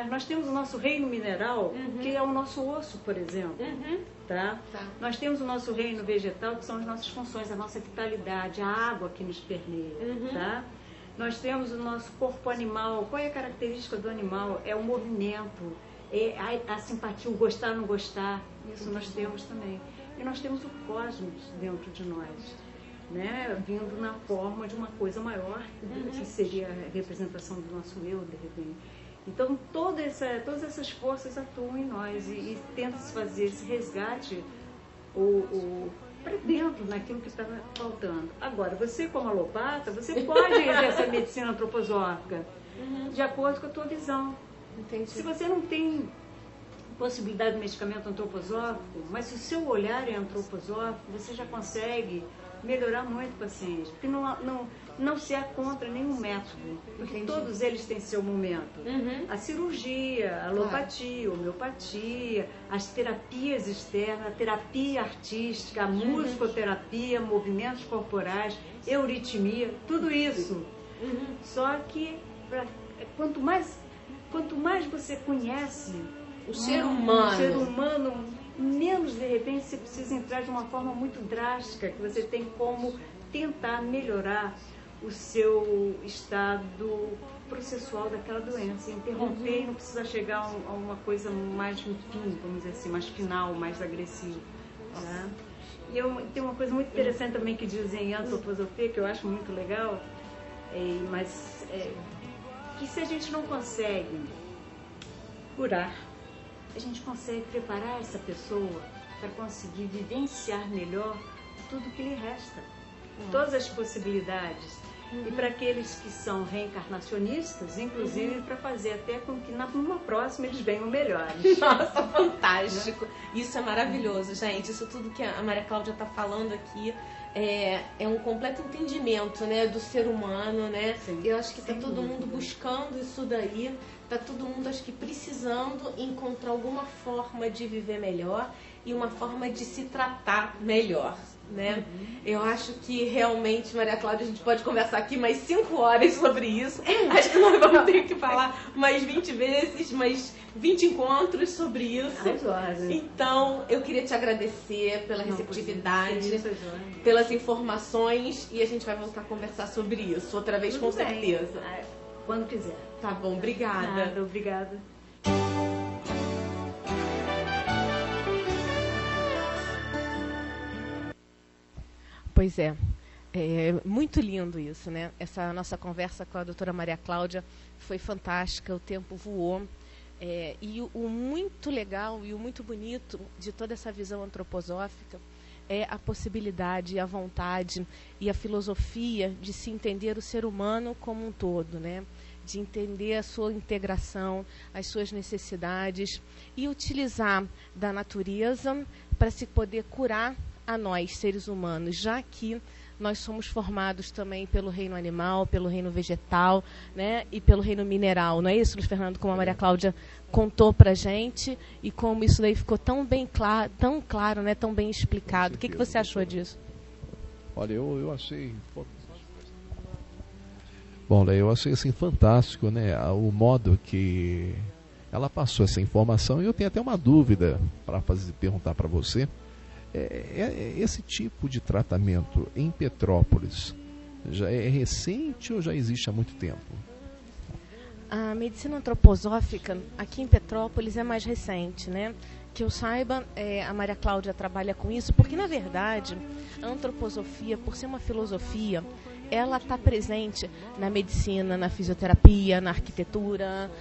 Nós temos o nosso reino mineral, que é o nosso osso, por exemplo. Tá? Nós temos o nosso reino vegetal, que são as nossas funções, a nossa vitalidade, a água que nos permeia. Tá? Nós temos o nosso corpo animal. Qual é a característica do animal? É o movimento, é a simpatia, o gostar ou não gostar. Isso nós temos também. E nós temos o cosmos dentro de nós, né? Vindo na forma de uma coisa maior, que seria a representação do nosso eu, de repente. Então, todas essas forças atuam em nós e tenta-se fazer esse resgate para dentro, naquilo que está faltando. Agora, você como alopata, você pode exercer a medicina antroposófica de acordo com a tua visão. Entendi. Se você não tem possibilidade de medicamento antroposófico, mas se o seu olhar é antroposófico, você já consegue melhorar muito o paciente, porque não se é contra nenhum método, porque todos eles têm seu momento. A cirurgia, a alopatia, a homeopatia, as terapias externas, a terapia artística, a musicoterapia, movimentos corporais, euritmia, tudo isso. Só que quanto mais você conhece o ser humano, menos de repente você precisa entrar de uma forma muito drástica, que você tem como tentar melhorar o seu estado processual daquela doença, interromper e não precisa chegar a uma coisa mais no fim, vamos dizer assim, mais final, mais agressiva. Tá? E tem uma coisa muito interessante também que dizem em antroposofia, que eu acho muito legal, que se a gente não consegue curar, a gente consegue preparar essa pessoa para conseguir vivenciar melhor tudo que lhe resta, todas as possibilidades. E para aqueles que são reencarnacionistas, inclusive para fazer até com que numa próxima eles venham melhores. Nossa, fantástico! Isso é maravilhoso, gente. Isso tudo que a Maria Cláudia está falando aqui é um completo entendimento, né, do ser humano, né? Sim, eu acho que está todo mundo buscando isso daí, está todo mundo, acho que, precisando encontrar alguma forma de viver melhor e uma forma de se tratar melhor, né? Eu acho que realmente, Maria Cláudia, a gente pode conversar aqui mais 5 horas sobre isso. Acho que nós vamos ter que falar mais 20 vezes, mais 20 encontros sobre isso. Então, eu queria te agradecer pela receptividade, pelas informações, e a gente vai voltar a conversar sobre isso outra vez, com certeza. Quando quiser. Tá bom, obrigada. Nada, obrigada. Pois é muito lindo isso, né? Essa nossa conversa com a doutora Maria Cláudia foi fantástica, o tempo voou. E o muito legal e o muito bonito de toda essa visão antroposófica é a possibilidade, a vontade e a filosofia de se entender o ser humano como um todo, né? De entender a sua integração, as suas necessidades e utilizar da natureza para se poder curar a nós, seres humanos, já que nós somos formados também pelo reino animal, pelo reino vegetal, né, e pelo reino mineral. Não é isso, Luiz Fernando, como a Maria Cláudia contou para a gente, e como isso daí ficou tão bem claro, né, tão bem explicado. O que você achou disso? Olha, eu achei... Bom, eu achei assim fantástico, né, o modo que ela passou essa informação, e eu tenho até uma dúvida para perguntar para você. Esse tipo de tratamento em Petrópolis já é recente ou já existe há muito tempo? A medicina antroposófica aqui em Petrópolis é mais recente, né? Que eu saiba, a Maria Cláudia trabalha com isso, porque na verdade a antroposofia, por ser uma filosofia, ela está presente na medicina, na fisioterapia, na arquitetura,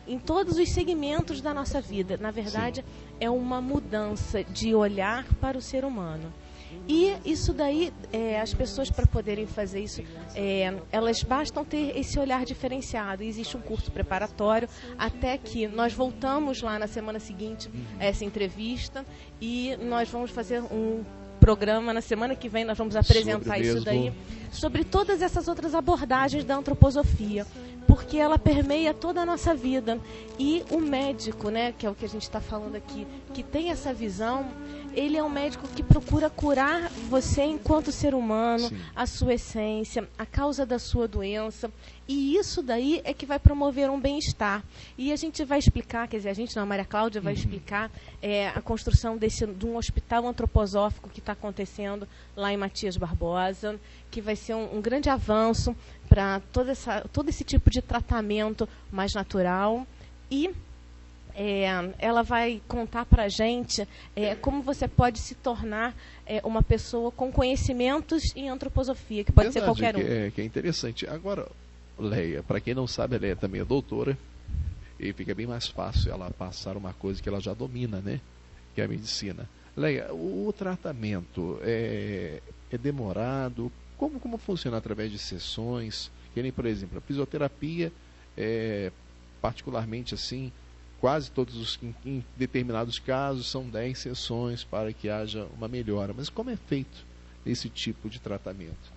em todos os segmentos da nossa vida. Na verdade, é uma mudança de olhar para o ser humano. E isso daí, as pessoas, para poderem fazer isso, elas bastam ter esse olhar diferenciado. Existe um curso preparatório, até que nós voltamos lá na semana seguinte a essa entrevista, e nós vamos fazer um programa na semana que vem, nós vamos apresentar isso daí, sobre todas essas outras abordagens da antroposofia. porque ela permeia toda a nossa vida. E o médico, né, que é o que a gente está falando aqui, que tem essa visão, ele é um médico que procura curar você enquanto ser humano, sim, a sua essência, a causa da sua doença. E isso daí é que vai promover um bem-estar. E a gente vai explicar, quer dizer, a gente, não, a Maria Cláudia vai explicar a construção de um hospital antroposófico que está acontecendo lá em Matias Barbosa, que vai ser um grande avanço para todo esse tipo de tratamento mais natural. E ela vai contar para a gente como você pode se tornar uma pessoa com conhecimentos em antroposofia, que pode ser qualquer um. Que é interessante. Agora, Leia, para quem não sabe, a Leia também é doutora, e fica bem mais fácil ela passar uma coisa que ela já domina, né? Que é a medicina. Leia, o tratamento é demorado? Como funciona através de sessões? Que nem, por exemplo, a fisioterapia, particularmente assim, quase todos em determinados casos são 10 sessões para que haja uma melhora. Mas como é feito esse tipo de tratamento?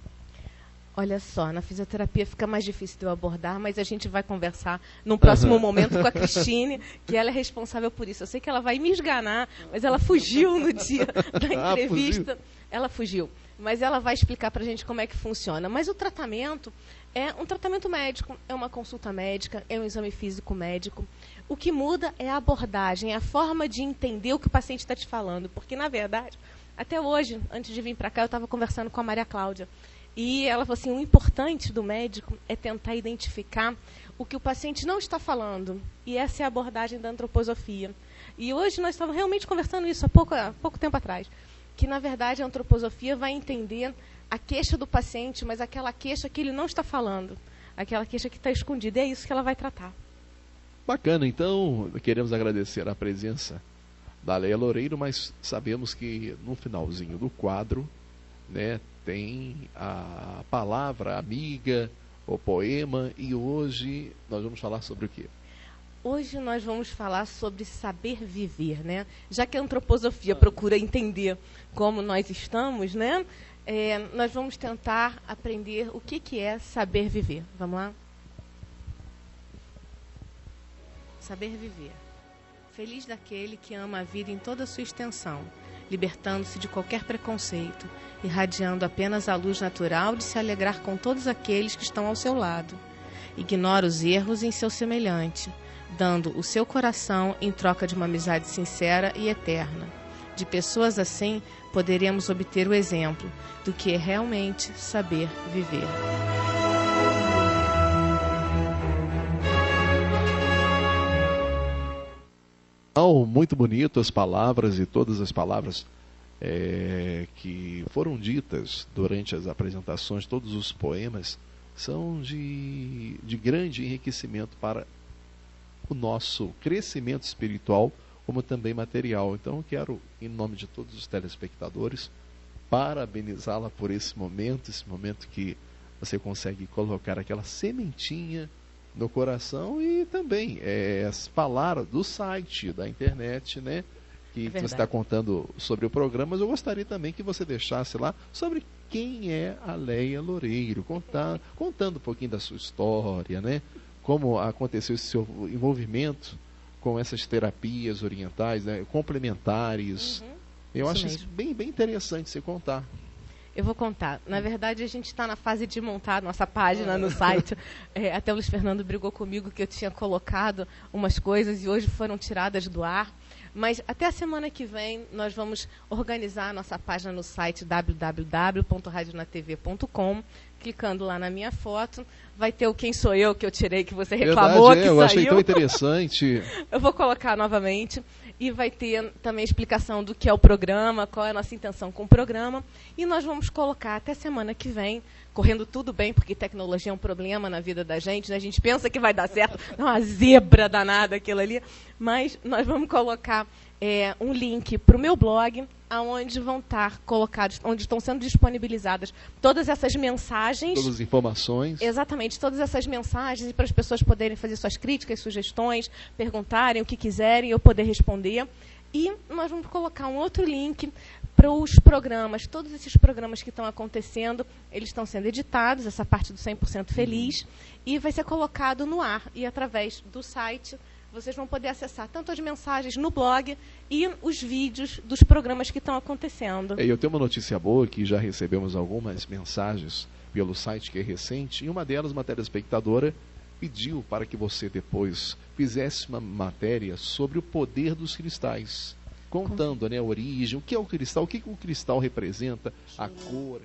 Olha só, na fisioterapia fica mais difícil de eu abordar, mas a gente vai conversar num próximo momento com a Cristine, que ela é responsável por isso. Eu sei que ela vai me esganar, mas ela fugiu no dia da entrevista. Ela fugiu. Mas ela vai explicar para a gente como é que funciona. Mas o tratamento é um tratamento médico, é uma consulta médica, é um exame físico médico. O que muda é a abordagem, é a forma de entender o que o paciente está te falando. Porque, na verdade, até hoje, antes de vir para cá, eu estava conversando com a Maria Cláudia. E ela falou assim, o importante do médico é tentar identificar o que o paciente não está falando. E essa é a abordagem da antroposofia. E hoje nós estávamos realmente conversando isso há pouco tempo atrás. Que, na verdade, a antroposofia vai entender a queixa do paciente, mas aquela queixa que ele não está falando. Aquela queixa que está escondida. É isso que ela vai tratar. Bacana. Então, queremos agradecer a presença da Leia Loureiro, mas sabemos que no finalzinho do quadro, né, tem a palavra amiga, o poema, e hoje nós vamos falar sobre o quê? Hoje nós vamos falar sobre saber viver, né? Já que a antroposofia procura entender como nós estamos, né? Nós vamos tentar aprender o que é saber viver. Vamos lá? Saber viver. Feliz daquele que ama a vida em toda a sua extensão, libertando-se de qualquer preconceito, irradiando apenas a luz natural de se alegrar com todos aqueles que estão ao seu lado. Ignora os erros em seu semelhante, dando o seu coração em troca de uma amizade sincera e eterna. De pessoas assim, poderemos obter o exemplo do que é realmente saber viver. Muito bonito as palavras, e todas as palavras que foram ditas durante as apresentações, todos os poemas, são de grande enriquecimento para o nosso crescimento espiritual, como também material. Então, quero, em nome de todos os telespectadores, parabenizá-la por esse momento que você consegue colocar aquela sementinha no coração, e também falar do site, da internet, né? Que você está contando sobre o programa, mas eu gostaria também que você deixasse lá sobre quem é a Leia Loureiro, contando um pouquinho da sua história, né? Como aconteceu esse seu envolvimento com essas terapias orientais, né? Complementares. Eu acho isso bem interessante você contar. Eu vou contar. Na verdade, a gente está na fase de montar nossa página no site. Até o Luiz Fernando brigou comigo que eu tinha colocado umas coisas e hoje foram tiradas do ar. Mas até a semana que vem nós vamos organizar a nossa página no site www.radionatv.com. Clicando lá na minha foto, vai ter o Quem Sou Eu, que eu tirei, que você reclamou. Verdade, que eu saiu. Achei tão interessante. Eu vou colocar novamente. E vai ter também explicação do que é o programa, qual é a nossa intenção com o programa. E nós vamos colocar até semana que vem, correndo tudo bem, porque tecnologia é um problema na vida da gente, né? A gente pensa que vai dar certo, é uma zebra danada aquilo ali. Mas nós vamos colocar um link para o meu blog, onde vão estar colocados, onde estão sendo disponibilizadas todas essas mensagens. Todas as informações. Exatamente, todas essas mensagens, e para as pessoas poderem fazer suas críticas, sugestões, perguntarem o que quiserem, eu poder responder. E nós vamos colocar um outro link para os programas, todos esses programas que estão acontecendo, eles estão sendo editados, essa parte do 100% Feliz, e vai ser colocado no ar. E através do site, vocês vão poder acessar tanto as mensagens no blog e os vídeos dos programas que estão acontecendo. Eu tenho uma notícia boa, que já recebemos algumas mensagens pelo site, que é recente, e uma delas, uma telespectadora, pediu para que você depois fizesse uma matéria sobre o poder dos cristais, contando, né, a origem, o que é o cristal, o que o cristal representa, a cor.